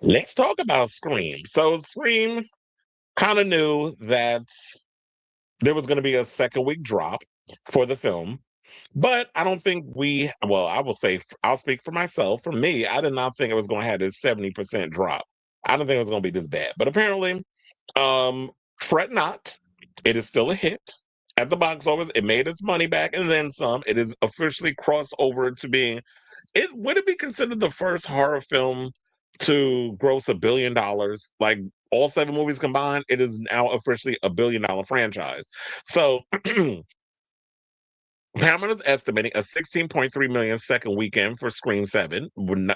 Let's talk about Scream. So Scream kind of knew that there was going to be a second week drop for the film, but I don't think well, I will say, I'll speak for myself. For me, I did not think it was going to have this 70% drop. I don't think it was going to be this bad. But apparently, um, fret not. It is still a hit at the box office. It made its money back and then some. It is officially crossed over to being it would it be considered the first horror film to gross $1 billion? Like all seven movies combined, it is now officially $1 billion franchise. So Paramount is estimating a 16.3 million second weekend for Scream 7,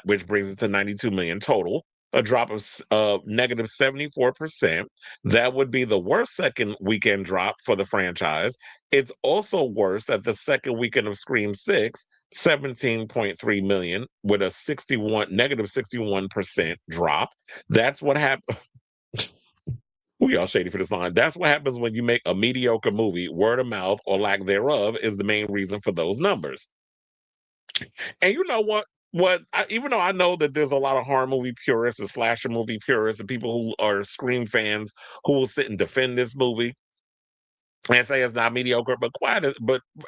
which brings it to 92 million total, a drop of negative 74%. That would be the worst second weekend drop for the franchise. It's also worse that the second weekend of Scream 6, 17.3 million, with a 61% drop. That's what happened. We all shady for this line. That's what happens when you make a mediocre movie. Word of mouth or lack thereof is the main reason for those numbers. And you know what? Even though I know that there's a lot of horror movie purists and slasher movie purists and people who are Scream fans who will sit and defend this movie and say it's not mediocre, but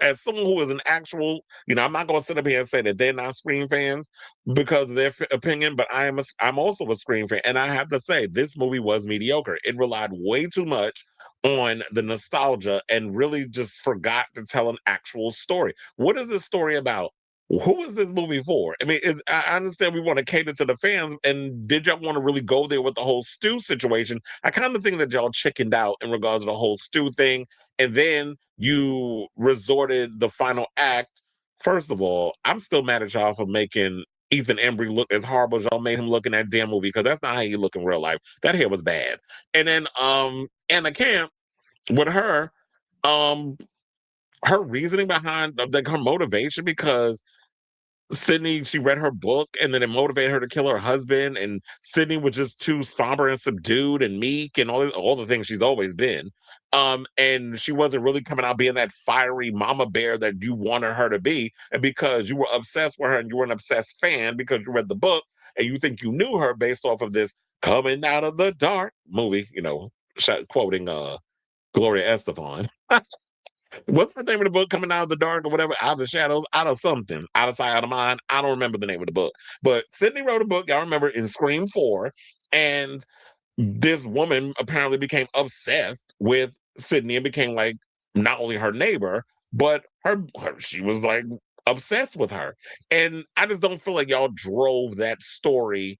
as someone who is an actual, I'm not going to sit up here and say that they're not Scream fans because of their opinion, but I'm also a Scream fan, and I have to say this movie was mediocre. It relied way too much on the nostalgia and really just forgot to tell an actual story. What is this story about? Who is this movie for? I mean, I understand we want to cater to the fans, and did y'all want to really go there with the whole Stu situation? I kind of think that y'all chickened out in regards to the whole Stu thing, and then you resorted the final act. First of all, I'm still mad at y'all for making Ethan Embry look as horrible as y'all made him look in that damn movie because that's not how he look in real life. That hair was bad. And then Anna Camp with um her reasoning behind like her motivation because Sydney, she read her book and then it motivated her to kill her husband. And Sydney was just too somber and subdued and meek and all the things she's always been. And she wasn't really coming out being that fiery mama bear that you wanted her to be. And because you were obsessed with her and you were an obsessed fan because you read the book and you think you knew her based off of this coming out of the dark movie, quoting Gloria Estefan. What's the name of the book? Coming out of the dark or whatever, out of the shadows, out of something, out of sight, out of mind. I don't remember the name of the book, but Sydney wrote a book. Y'all remember in Scream 4, and this woman apparently became obsessed with Sydney and became like not only her neighbor, but she was like obsessed with her. And I just don't feel like y'all drove that story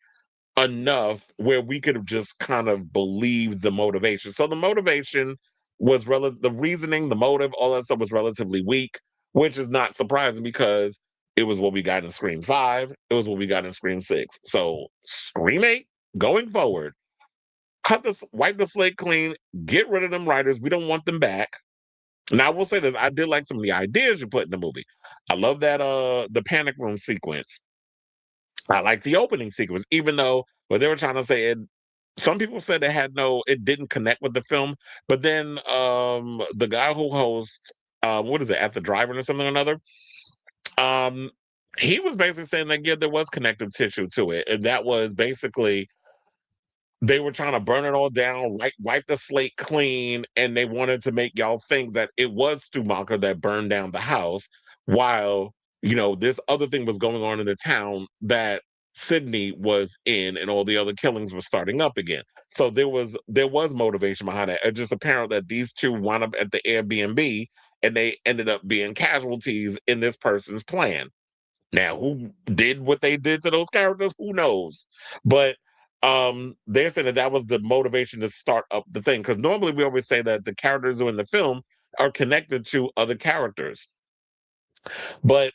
enough where we could have just kind of believed the motivation. So the motivation was the reasoning, the motive, all that stuff was relatively weak, which is not surprising because it was what we got in Scream 5, it was what we got in Scream 6. So Scream 8, going forward, wipe the slate clean, get rid of them writers. We don't want them back. Now I will say this, I did like some of the ideas you put in the movie. I love that the panic room sequence. I like the opening sequence, even though what they were trying to say, some people said it didn't connect with the film. But then the guy who hosts, what is it, At the Drive-In or something or another, um, he was basically saying that yeah, there was connective tissue to it, and that was basically they were trying to burn it all down, wipe the slate clean, and they wanted to make y'all think that it was Stumacher that burned down the house, while this other thing was going on in the town that Sydney was in, and all the other killings were starting up again. So there was motivation behind it. It's just apparent that these two wound up at the Airbnb, and they ended up being casualties in this person's plan. Now, who did what they did to those characters? Who knows? But they're saying that was the motivation to start up the thing. Because normally we always say that the characters who are in the film are connected to other characters. But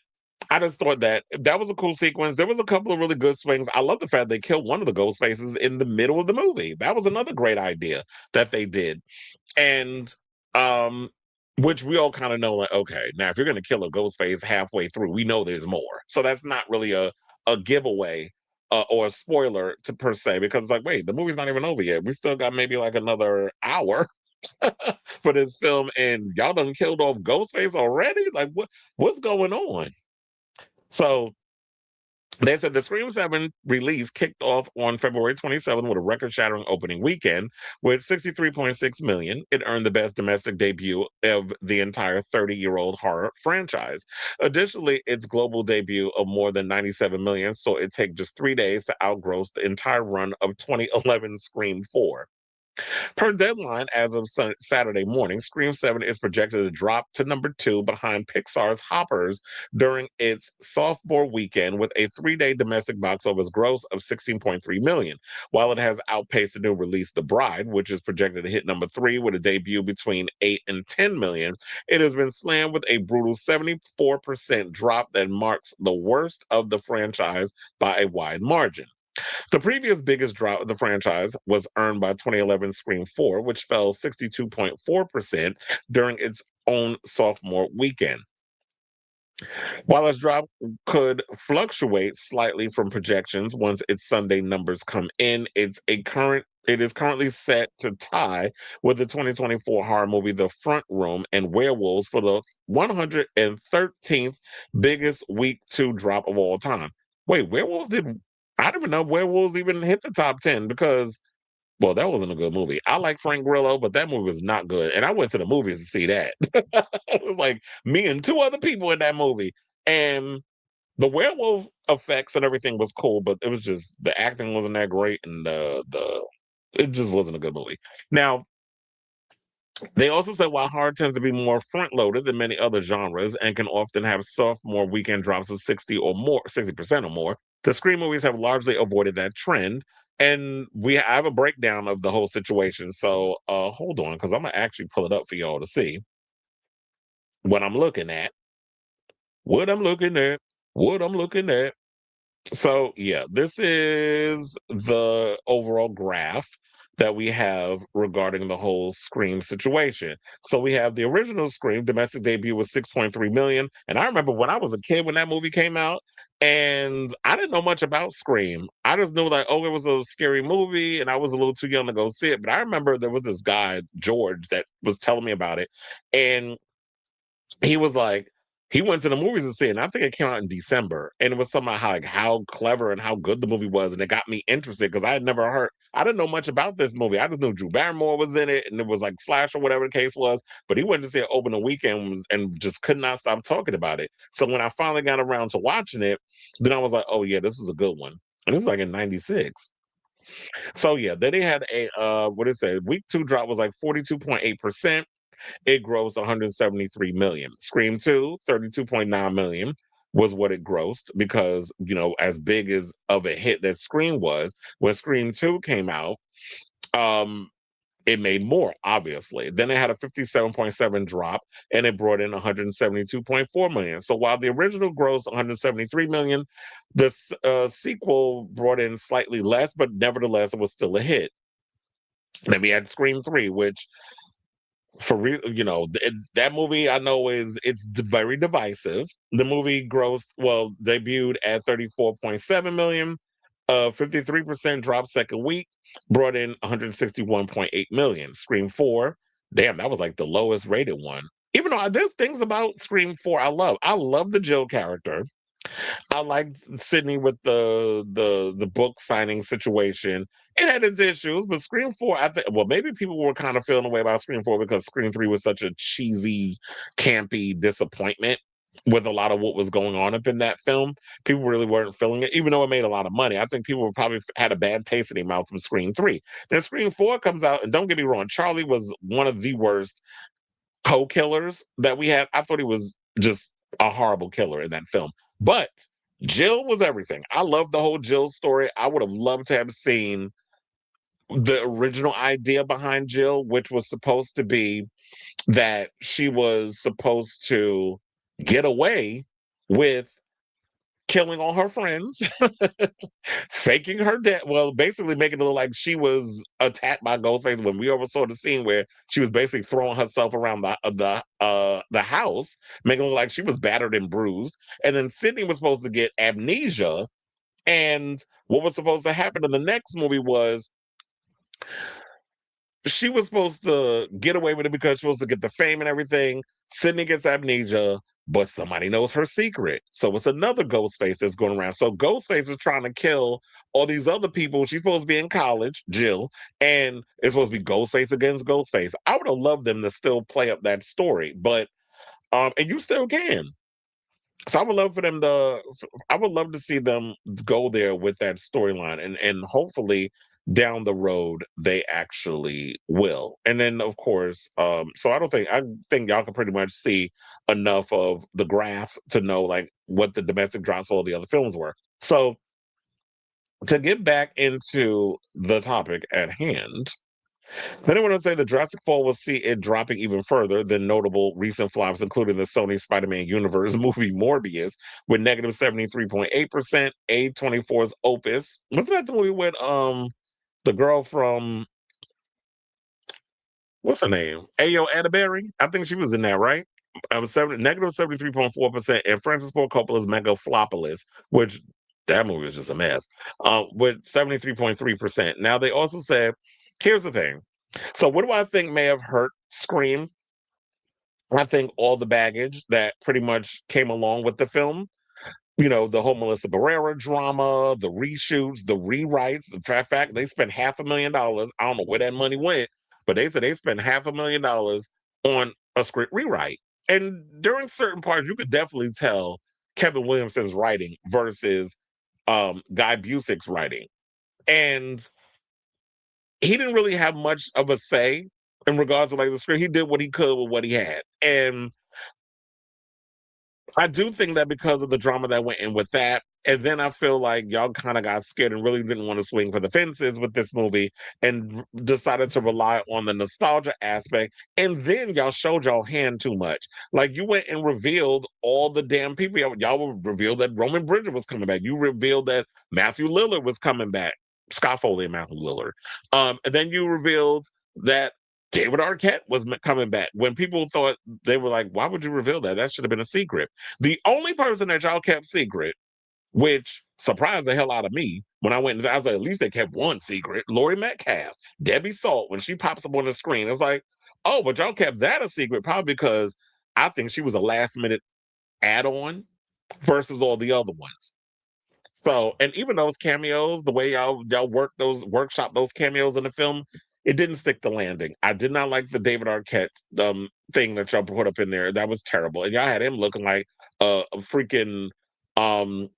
I just thought that was a cool sequence. There was a couple of really good swings. I love the fact they killed one of the ghost faces in the middle of the movie. That was another great idea that they did. And um which we all kind of know, like, okay, now if you're gonna kill a ghost face halfway through, we know there's more. So that's not really a giveaway or a spoiler to per se, because it's like, wait, the movie's not even over yet. We still got maybe like another hour for this film, and y'all done killed off Ghostface already? Like what's going on? So They said the Scream 7 release kicked off on February 27th with a record-shattering opening weekend with 63.6 million. It earned the best domestic debut of the entire 30-year-old horror franchise. Additionally, its global debut of more than 97 million, so it took just 3 days to outgross the entire run of 2011 Scream 4. Per deadline, as of Saturday morning, Scream 7 is projected to drop to number 2 behind Pixar's Hoppers during its sophomore weekend with a 3-day domestic box office gross of 16.3 million. While it has outpaced the new release The Bride, which is projected to hit number 3 with a debut between 8 and 10 million, it has been slammed with a brutal 74% drop that marks the worst of the franchise by a wide margin. The previous biggest drop of the franchise was earned by 2011 Scream 4, which fell 62.4% during its own sophomore weekend. While its drop could fluctuate slightly from projections once its Sunday numbers come in, it is currently set to tie with the 2024 horror movie The Front Room and Werewolves for the 113th biggest week 2 drop of all time. Wait, Werewolves did I don't even know Werewolves even hit the top 10 because well, that wasn't a good movie. I like Frank Grillo, but that movie was not good. And I went to the movies to see that. It was like me and two other people in that movie. And the werewolf effects and everything was cool, but it was just the acting wasn't that great and the it just wasn't a good movie. Now, they also said while horror tends to be more front loaded than many other genres and can often have sophomore weekend drops of 60% or more, the Scream movies have largely avoided that trend. And I have a breakdown of the whole situation. So hold on, because I'm gonna actually pull it up for y'all to see what I'm looking at. What I'm looking at. What I'm looking at. So, yeah, this is the overall graph that we have regarding the whole Scream situation. So we have the original Scream domestic debut was 6.3 million. And I remember when I was a kid when that movie came out, and I didn't know much about Scream. I just knew like, oh, it was a scary movie, and I was a little too young to go see it. But I remember there was this guy, George, that was telling me about it. And he was like he went to the movies to see it, and I think it came out in December, and it was something about how clever and how good the movie was, and it got me interested because I didn't know much about this movie. I just knew Drew Barrymore was in it, and it was like Slash or whatever the case was. But he went to see it open the weekend and just could not stop talking about it. So when I finally got around to watching it, then I was like, oh yeah, this was a good one. And this was like in '96. So yeah, then they had a what is it? Week 2 drop was like 42.8%. It grossed 173 million. Scream 2, 32.9 million was what it grossed because, as big as of a hit that Scream was, when Scream 2 came out, um, it made more, obviously. Then it had a 57.7 drop and it brought in 172.4 million. So while the original grossed 173 million, the sequel brought in slightly less, but nevertheless, it was still a hit. Then we had Scream 3, which for real, that movie I know very divisive. The movie debuted at 34.7 million, 53% drop second week, brought in 161.8 million. Scream 4, damn, that was like the lowest rated one. Even though there's things about Scream 4 I love. I love the Jill character. I liked Sydney with the book signing situation. It had its issues, but Scream 4, I think well, maybe people were kind of feeling the way about Scream 4 because Scream 3 was such a cheesy, campy disappointment with a lot of what was going on up in that film. People really weren't feeling it, even though it made a lot of money. I think people were probably had a bad taste in their mouth from Scream 3. Then Scream 4 comes out, and don't get me wrong, Charlie was one of the worst co-killers that we had. I thought he was just a horrible killer in that film. But Jill was everything. I love the whole Jill story. I would have loved to have seen the original idea behind Jill, which was supposed to be that she was supposed to get away with killing all her friends, faking her death. Well, basically making it look like she was attacked by Ghostface. When we oversaw the scene where she was basically throwing herself around the house, making it look like she was battered and bruised. And then Sydney was supposed to get amnesia. And what was supposed to happen in the next movie was she was supposed to get away with it because she was supposed to get the fame and everything. Sydney gets amnesia. but somebody knows her secret. So it's another Ghostface that's going around. So Ghostface is trying to kill all these other people. She's supposed to be in college, Jill, and it's supposed to be Ghostface against Ghostface. I would have loved them to still play up that story, but and you still can. So I would love for them to. I would love to see them go there with that storyline, and hopefully down the road they actually will. And then of course, so I think y'all can pretty much see enough of the graph to know like what the domestic drops for all the other films were. So to get back into the topic at hand, then I want to say the Jurassic Fall will see it dropping even further than notable recent flops, including the Sony Spider-Man Universe movie Morbius with negative 73.8%, A24's Opus. Wasn't that the movie with the girl from what's her name? Ayo Edebiri? I think she was in that, right? Negative 73.4%, and Francis Ford Coppola's Megalopolis, which that movie was just a mess, with 73.3%. Now they also said, here's the thing. So what do I think may have hurt Scream? I think all the baggage that pretty much came along with the film. You know, the whole Melissa Barrera drama, the reshoots, the rewrites, the fact they spent $500,000. I don't know where that money went, but they said they spent $500,000 on a script rewrite. And during certain parts, you could definitely tell Kevin Williamson's writing versus Guy Busick's writing. And he didn't really have much of a say in regards to like the script. He did what he could with what he had. And I do think that because of the drama that went in with that, and then I feel like y'all kind of got scared and really didn't want to swing for the fences with this movie and decided to rely on the nostalgia aspect. And then y'all showed y'all hand too much. Like you went and revealed all the damn people. Y'all revealed that Roman Bridger was coming back. You revealed that Matthew Lillard was coming back. Scott Foley and Matthew Lillard. And then you revealed that David Arquette was coming back. When people thought they were like, why would you reveal that? That should have been a secret. The only person that y'all kept secret, which surprised the hell out of me when I went, I was like, at least they kept one secret. Laurie Metcalf, Debbie Salt, when she pops up on the screen, it's like, oh, but y'all kept that a secret, probably because I think she was a last minute add on versus all the other ones. So, and even those cameos, the way y'all workshop those cameos in the film, it didn't stick the landing. I did not like the David Arquette thing that y'all put up in there. That was terrible. And y'all had him looking like a freaking um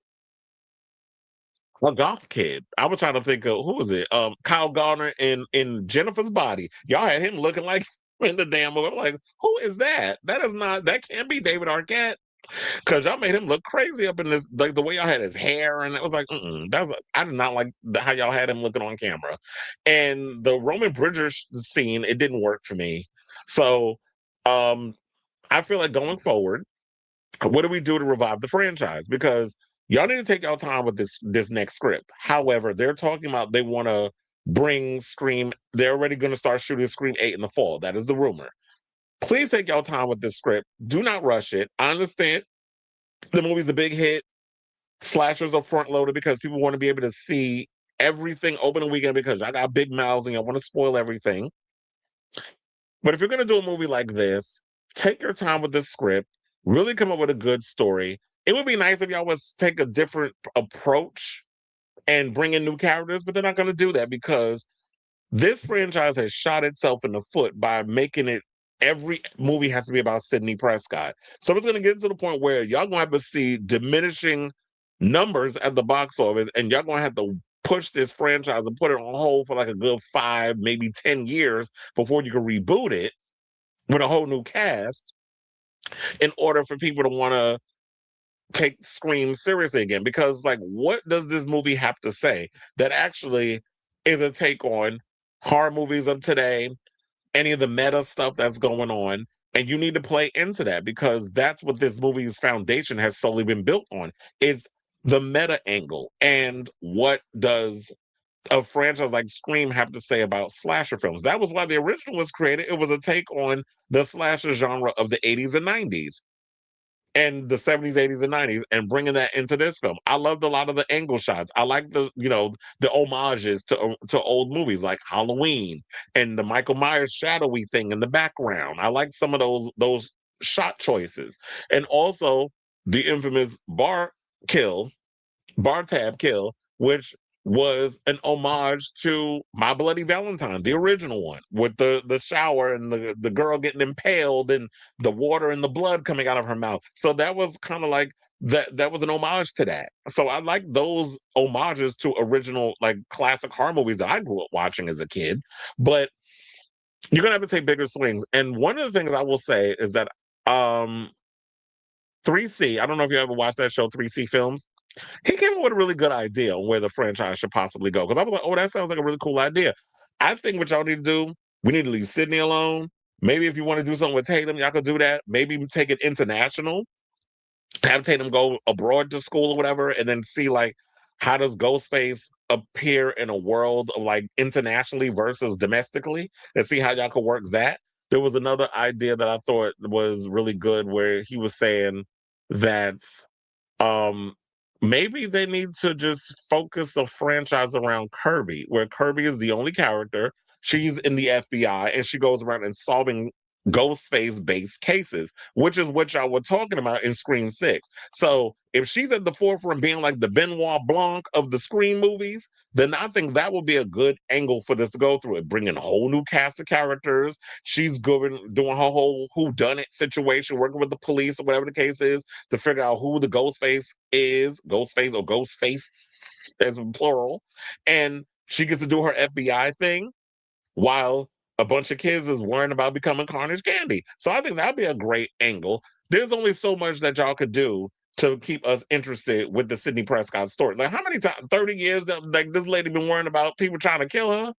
a goth kid. I was trying to think of who was it? Kyle Garner in Jennifer's Body. Y'all had him looking like in the damn movie. I'm like, who is that? That can't be David Arquette. Cause y'all made him look crazy up in this, like the way y'all had his hair, and it was like, I did not like how y'all had him looking on camera. And the Roman Bridger scene, it didn't work for me. So, um, I feel like going forward, what do we do to revive the franchise? Because y'all need to take y'all time with this next script. However, they're talking about they want to bring Scream. They're already going to start shooting Scream 8 in the fall. That is the rumor. Please take y'all time with this script. Do not rush it. I understand the movie's a big hit. Slashers are front loaded because people want to be able to see everything opening weekend because I got big mouths and I want to spoil everything. But if you're going to do a movie like this, take your time with the script, really come up with a good story. It would be nice if y'all would take a different approach and bring in new characters, but they're not going to do that because this franchise has shot itself in the foot by making it every movie has to be about Sidney Prescott. So it's going to get to the point where y'all going to have to see diminishing numbers at the box office, and y'all going to have to push this franchise and put it on hold for like a good 5, maybe 10 years before you can reboot it with a whole new cast in order for people to want to take Scream seriously again. Because, like, what does this movie have to say that actually is a take on horror movies of today, any of the meta stuff that's going on? And you need to play into that because that's what this movie's foundation has solely been built on. It's the meta angle. And what does a franchise like Scream have to say about slasher films? That was why the original was created. It was a take on the slasher genre of the 80s and 90s and the 70s, 80s, and 90s, and bringing that into this film. I loved a lot of the angle shots. I like the homages to old movies like Halloween and the Michael Myers shadowy thing in the background. I like some of those shot choices, and also the infamous bar tab kill, which was an homage to My Bloody Valentine, the original one, with the shower and the girl getting impaled and the water and the blood coming out of her mouth. So that was kind of like that was an homage to that. So I like those homages to original like classic horror movies that I grew up watching as a kid. But you're gonna have to take bigger swings. And one of the things I will say is that um 3C, I don't know if you ever watched that show, 3C Films. He came up with a really good idea on where the franchise should possibly go. Because I was like, oh, that sounds like a really cool idea. I think what y'all need to do, we need to leave Sydney alone. Maybe if you want to do something with Tatum, y'all could do that. Maybe take it international, have Tatum go abroad to school or whatever, and then see like how does Ghostface appear in a world of like internationally versus domestically, and see how y'all could work that. There was another idea that I thought was really good where he was saying that um, maybe they need to just focus a franchise around Kirby, where Kirby is the only character. She's in the FBI and she goes around and solving Ghostface based cases, which is what y'all were talking about in Scream 6. So if she's at the forefront being like the Benoit Blanc of the Scream movies, then I think that would be a good angle for this to go through it, bringing a whole new cast of characters. She's doing her whole who done it situation, working with the police or whatever the case is to figure out who the Ghostface or Ghostface as in plural. And she gets to do her FBI thing while a bunch of kids is worrying about becoming Carnage Candy. So I think that'd be a great angle. There's only so much that y'all could do to keep us interested with the Sidney Prescott story. Like how many times, 30 years that like this lady been worrying about people trying to kill her?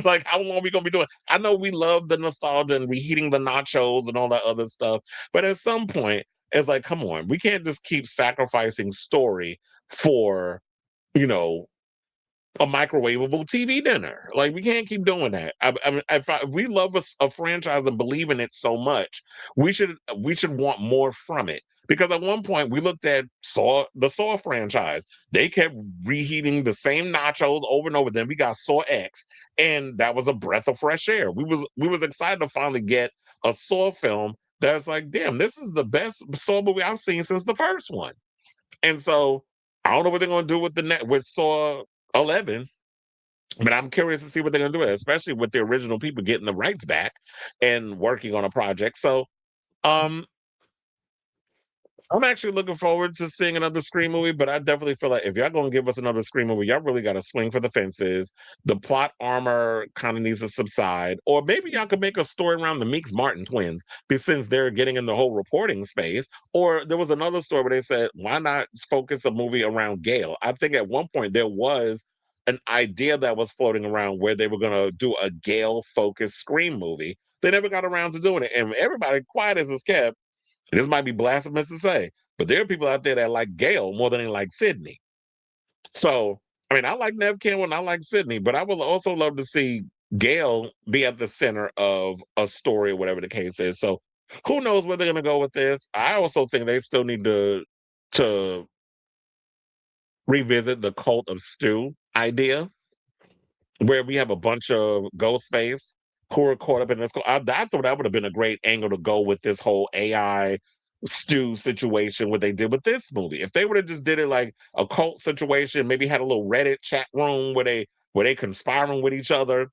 Like how long are we gonna be doing? I know we love the nostalgia and reheating the nachos and all that other stuff, but at some point, it's like, come on, we can't just keep sacrificing story for you know a microwavable TV dinner. Like we can't keep doing that. I mean, if we love a franchise and believe in it so much, we should want more from it. Because at one point we looked at the Saw franchise. They kept reheating the same nachos over and over. Then we got Saw X, and that was a breath of fresh air. We was excited to finally get a Saw film that's like, damn, this is the best Saw movie I've seen since the first one. And so I don't know what they're gonna do with the net with Saw 11, but I'm curious to see what they're gonna do with it, especially with the original people getting the rights back and working on a project. So um I'm actually looking forward to seeing another Scream movie, but I definitely feel like if y'all gonna give us another Scream movie, y'all really gotta swing for the fences. The plot armor kind of needs to subside, or maybe y'all could make a story around the Meeks Martin twins, since they're getting in the whole reporting space. Or there was another story where they said, why not focus a movie around Gail? I think at one point there was an idea that was floating around where they were gonna do a Gail focused Scream movie. They never got around to doing it, and everybody, quiet as it's kept, this might be blasphemous to say, but there are people out there that like Gail more than they like Sydney. So, I mean, I like Nev Campbell and I like Sydney, but I would also love to see Gail be at the center of a story or whatever the case is. So, who knows where they're going to go with this? I also think they still need to revisit the cult of Stu idea where we have a bunch of Ghostface who are caught up in this. I thought that would have been a great angle to go with this whole AI stew situation, what they did with this movie. If they would have just did it like a cult situation, maybe had a little Reddit chat room where they conspiring with each other,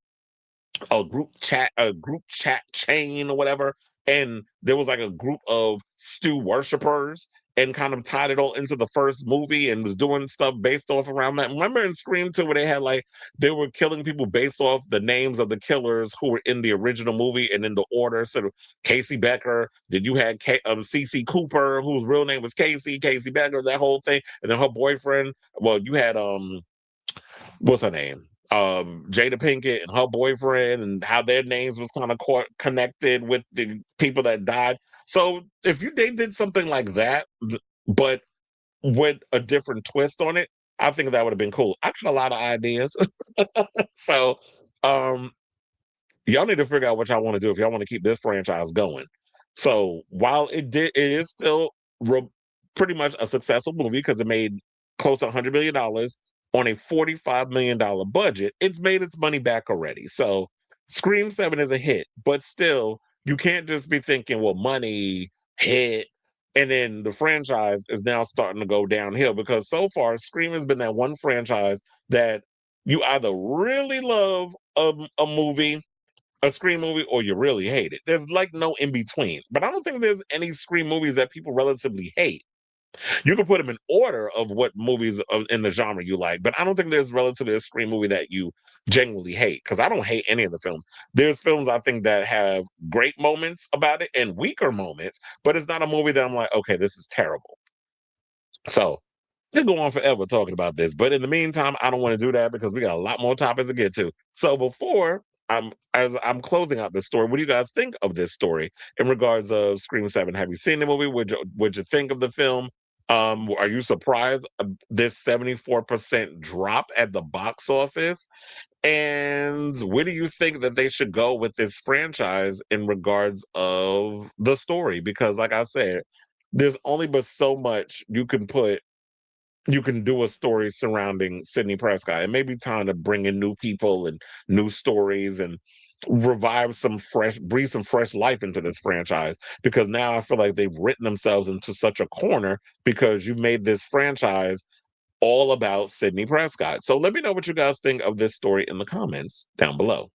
a group chat chain or whatever, and there was like a group of Stu worshippers and kind of tied it all into the first movie and was doing stuff based off around that. Remember in Scream 2 where they had like they were killing people based off the names of the killers who were in the original movie and in the order. So Casey Becker, then you had CC Cooper, whose real name was Casey Becker, that whole thing, and then her boyfriend. Well, you had what's her name? Jada Pinkett and her boyfriend, and how their names was kind of connected with the people that died. So if they did something like that, but with a different twist on it, I think that would have been cool. I got a lot of ideas. So um y'all need to figure out what y'all want to do if y'all want to keep this franchise going. So while it is still pretty much a successful movie because it made close to $100 million on a $45 million budget. It's made its money back already. So Scream 7 is a hit, but still, You can't just be thinking, well, money, hit, and then the franchise is now starting to go downhill because so far Scream has been that one franchise that you either really love a movie, a Scream movie, or you really hate it. There's like no in between. But I don't think there's any Scream movies that people relatively hate. You can put them in order of what movies in the genre you like, but I don't think there's relatively a Scream movie that you genuinely hate because I don't hate any of the films. There's films I think that have great moments about it and weaker moments, but it's not a movie that I'm like, okay, this is terrible. So they go on forever talking about this, but in the meantime, I don't want to do that because we got a lot more topics to get to. So before as I'm closing out this story, what do you guys think of this story in regards of Scream 7? Have you seen the movie? Would you think of the film? Are you surprised this 74% drop at the box office? And where do you think that they should go with this franchise in regards of the story? Because like I said, there's only but so much you can do a story surrounding Sidney Prescott. It may be time to bring in new people and new stories and breathe some fresh life into this franchise because now I feel like they've written themselves into such a corner because you've made this franchise all about Sidney Prescott. So let me know what you guys think of this story in the comments down below.